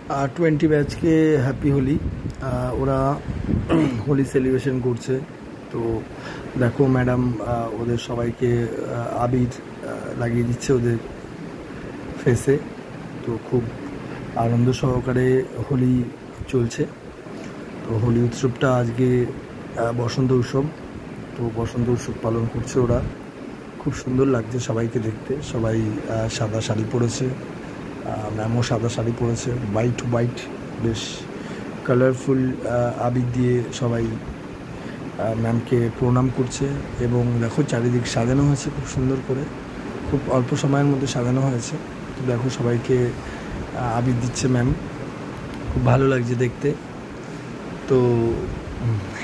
20 ব্যাচকে happy Holi. ওরা Holi celebration করছে। তো দেখো ম্যাডাম ওদের সবাইকে আবির লাগিয়ে দিচ্ছে ওদের ফেসে। তো খুব আনন্দ সহকারে হোলি চলছে। তো হোলি উৎসবটা আজকে বসন্ত উৎসব। তো বসন্ত উৎসব পালন করছে ওরা। খুব সুন্দর লাগছে সবাইকে দেখতে। সবাই সাদা শাড়ি পরেছে, ম্যামও সাদা শাড়ি পরেছে, হোয়াইট বেশ কালারফুল আবির দিয়ে সবাই ম্যামকে প্রণাম করছে। এবং দেখো চারিদিক সাজানো হয়েছে খুব সুন্দর করে, খুব অল্প সময়ের মধ্যে সাজানো হয়েছে। তো দেখো সবাইকে আবির দিচ্ছে ম্যাম, খুব ভালো লাগছে দেখতে। তো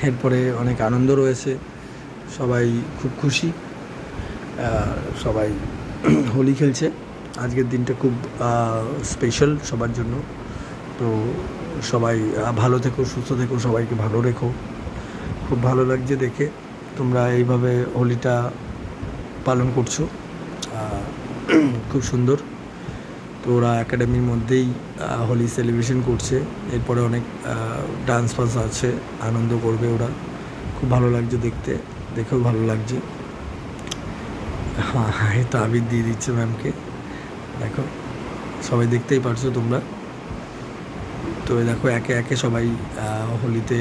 এরপরে অনেক আনন্দ রয়েছে, সবাই খুব খুশি, সবাই হোলি খেলছে। আজকের দিনটা খুব স্পেশাল সবার জন্য। তো সবাই ভালো থেকো, সুস্থ থেকো, সবাইকে ভালো রেখো। খুব ভালো লাগছে দেখে তোমরা এইভাবে হোলিটা পালন করছো, খুব সুন্দর। তো ওরা একাডেমির মধ্যেই হোলি সেলিব্রেশন করছে। এরপরে অনেক ডান্স ফান্স আছে, আনন্দ করবে ওরা। খুব ভালো লাগছে দেখতে, দেখেও ভালো লাগছে। হ্যাঁ, এই তো আবির দিয়ে দিচ্ছে ম্যামকে, দেখো সবাই দেখতেই পারছো তোমরা। তো দেখো একে একে সবাই হোলিতে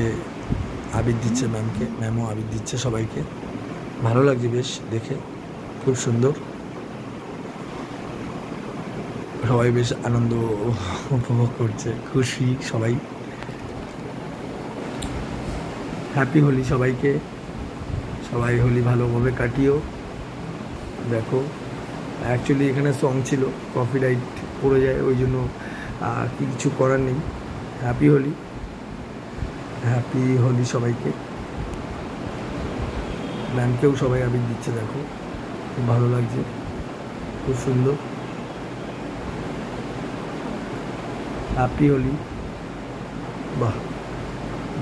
আবির দিচ্ছে ম্যামকে, ম্যামও আবির দিচ্ছে সবাইকে। ভালো লাগছে বেশ দেখে, খুব সুন্দর। সবাই বেশ আনন্দ উপভোগ করছে, খুশি সবাই। হ্যাপি হোলি সবাইকে, সবাই হোলি ভালোভাবে কাটিও। দেখো অ্যাকচুয়ালি এখানে সং ছিল, কপিরাইট পড়ে যায়, ওই জন্য কিছু করার নেই। হ্যাপি হোলি সবাইকে। ম্যামকেও সবাই আবির দিচ্ছে, দেখো খুব ভালো লাগছে, খুব সুন্দর। হ্যাপি হোলি, বাহ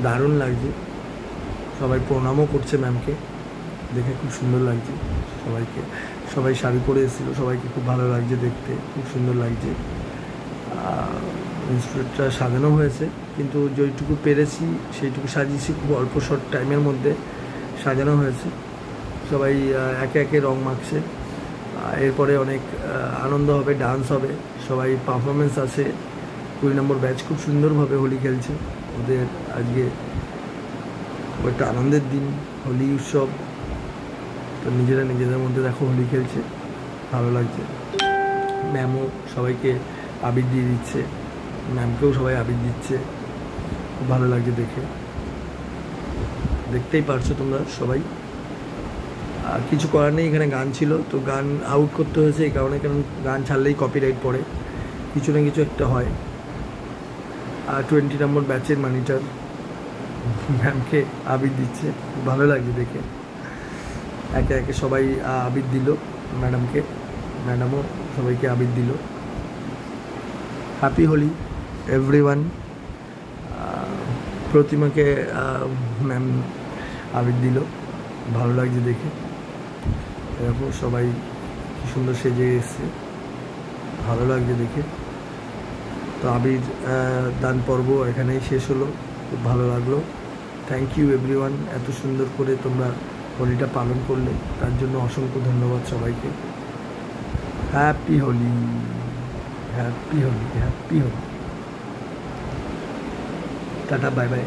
দারুণ লাগছে। সবাই প্রণামও করছে ম্যামকে, দেখে খুব সুন্দর লাগছে সবাইকে। সবাই শাড়ি পরে এসেছিলো, সবাইকে খুব ভালো লাগছে দেখতে, খুব সুন্দর লাগছে। ইনস্টিটিউটটা সাজানো হয়েছে, কিন্তু যেটুকু পেরেছি সেইটুকু সাজিয়েছি, খুব অল্প শর্ট টাইমের মধ্যে সাজানো হয়েছে। সবাই একে একে রং মাখছে। এরপরে অনেক আনন্দ হবে, ডান্স হবে, সবাই পারফরমেন্স আছে। 20 নম্বর ব্যাচ খুব সুন্দরভাবে হোলি খেলছে। ওদের আজকে একটা আনন্দের দিন, হোলি উৎসব। তো নিজেদের মধ্যে দেখো হোলি খেলছে, ভালো লাগছে। ম্যামও সবাইকে আবির দিয়ে দিচ্ছে, ম্যামকেও সবাই আবির দিচ্ছে, খুব ভালো লাগছে দেখে। দেখতেই পারছো তোমরা সবাই। আর কিছু করার নেই, এখানে গান ছিল তো গান আউট করতে হয়েছে এই কারণে, কারণ গান ছাড়লেই কপিরাইট পড়ে, কিছু না কিছু একটা হয়। আর 20 নম্বর ব্যাচের মনিটর ম্যামকে আবির দিচ্ছে, খুব ভালো লাগছে দেখে। একে একে সবাই আবির দিল ম্যাডামকে, ম্যাডামও সবাইকে আবির দিল। Happy Holi everyone. প্রতিমাকে ম্যাম আবির দিল, ভালো লাগছে দেখে। এরকম সবাই কি সুন্দর সেজে এসছে, ভালো লাগছে দেখে। তো আবির দান পর্ব এখানেই শেষ হলো, খুব ভালো লাগলো। থ্যাংক ইউ এভরিওয়ান, এত সুন্দর করে তোমরা হোলিটা পালন করলে, তার জন্য অসংখ্য ধন্যবাদ সবাইকে। Happy Holi, happy Holi, happy Holi. Tata, bye by.